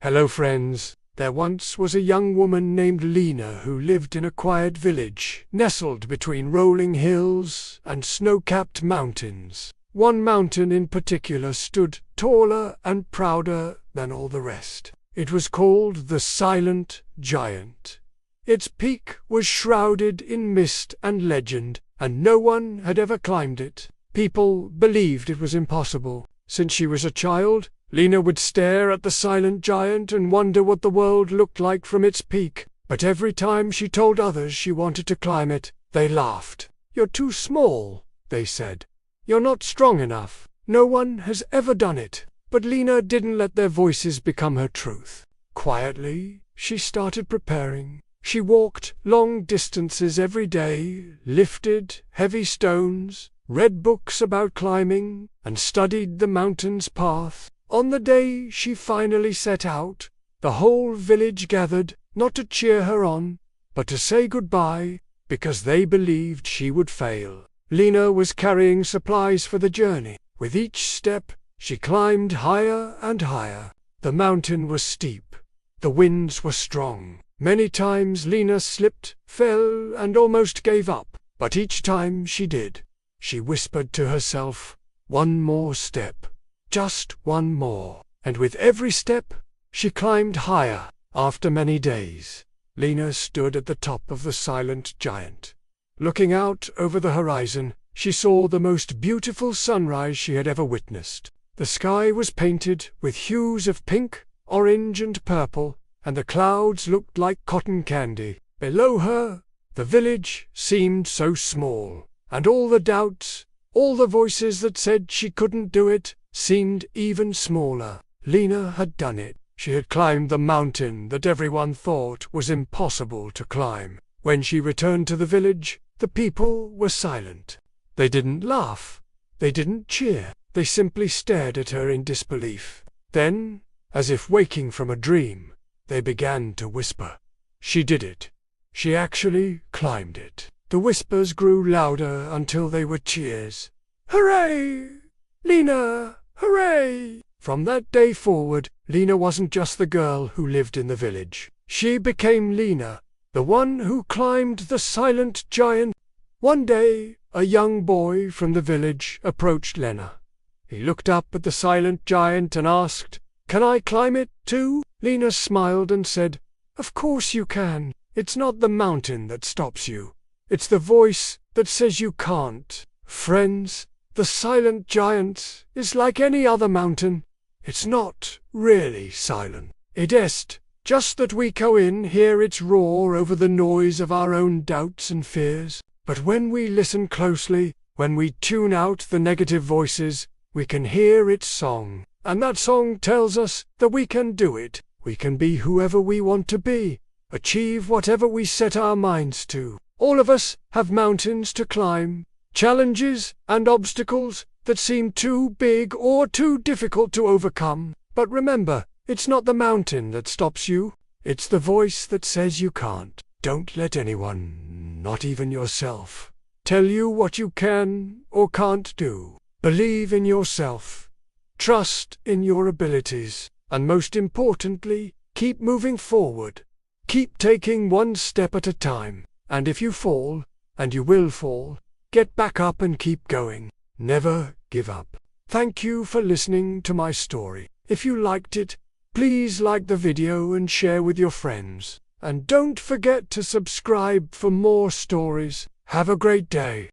Hello friends, there once was a young woman named Lina who lived in a quiet village, nestled between rolling hills and snow-capped mountains. One mountain in particular stood taller and prouder than all the rest. It was called the Silent Giant. Its peak was shrouded in mist and legend, and no one had ever climbed it. People believed it was impossible. Since she was a child, Lina would stare at the Silent Giant and wonder what the world looked like from its peak. But every time she told others she wanted to climb it, they laughed. "You're too small," they said. "You're not strong enough. No one has ever done it." But Lina didn't let their voices become her truth. Quietly, she started preparing. She walked long distances every day, lifted heavy stones, read books about climbing, and studied the mountain's path. On the day she finally set out, the whole village gathered, not to cheer her on, but to say goodbye, because they believed she would fail. Lina was carrying supplies for the journey. With each step, she climbed higher and higher. The mountain was steep. The winds were strong. Many times Lina slipped, fell, and almost gave up. But each time she did, she whispered to herself, "One more step. Just one more." And with every step, she climbed higher. After many days, Lina stood at the top of the Silent Giant. Looking out over the horizon, she saw the most beautiful sunrise she had ever witnessed. The sky was painted with hues of pink, orange, and purple, and the clouds looked like cotton candy. Below her, the village seemed so small, and all the doubts, all the voices that said she couldn't do it, seemed even smaller. Lina had done it. She had climbed the mountain that everyone thought was impossible to climb. When she returned to the village, the people were silent. They didn't laugh. They didn't cheer. They simply stared at her in disbelief. Then, as if waking from a dream, they began to whisper. She did it. She actually climbed it. The whispers grew louder until they were cheers. "Hooray! Lina! Hooray!" From that day forward, Lina wasn't just the girl who lived in the village. She became Lina, the one who climbed the Silent Giant. One day, a young boy from the village approached Lina. He looked up at the Silent Giant and asked, "Can I climb it too?" Lina smiled and said, "Of course you can. It's not the mountain that stops you. It's the voice that says you can't." Friends, the Silent Giant is like any other mountain. It's not really silent. It is, just that we can hear its roar over the noise of our own doubts and fears. But when we listen closely, when we tune out the negative voices, we can hear its song. And that song tells us that we can do it. We can be whoever we want to be, achieve whatever we set our minds to. All of us have mountains to climb, challenges and obstacles that seem too big or too difficult to overcome. But remember, it's not the mountain that stops you. It's the voice that says you can't. Don't let anyone, not even yourself, tell you what you can or can't do. Believe in yourself. Trust in your abilities. And most importantly, keep moving forward. Keep taking one step at a time. And if you fall, and you will fall, get back up and keep going. Never give up. Thank you for listening to my story. If you liked it, please like the video and share with your friends. And don't forget to subscribe for more stories. Have a great day.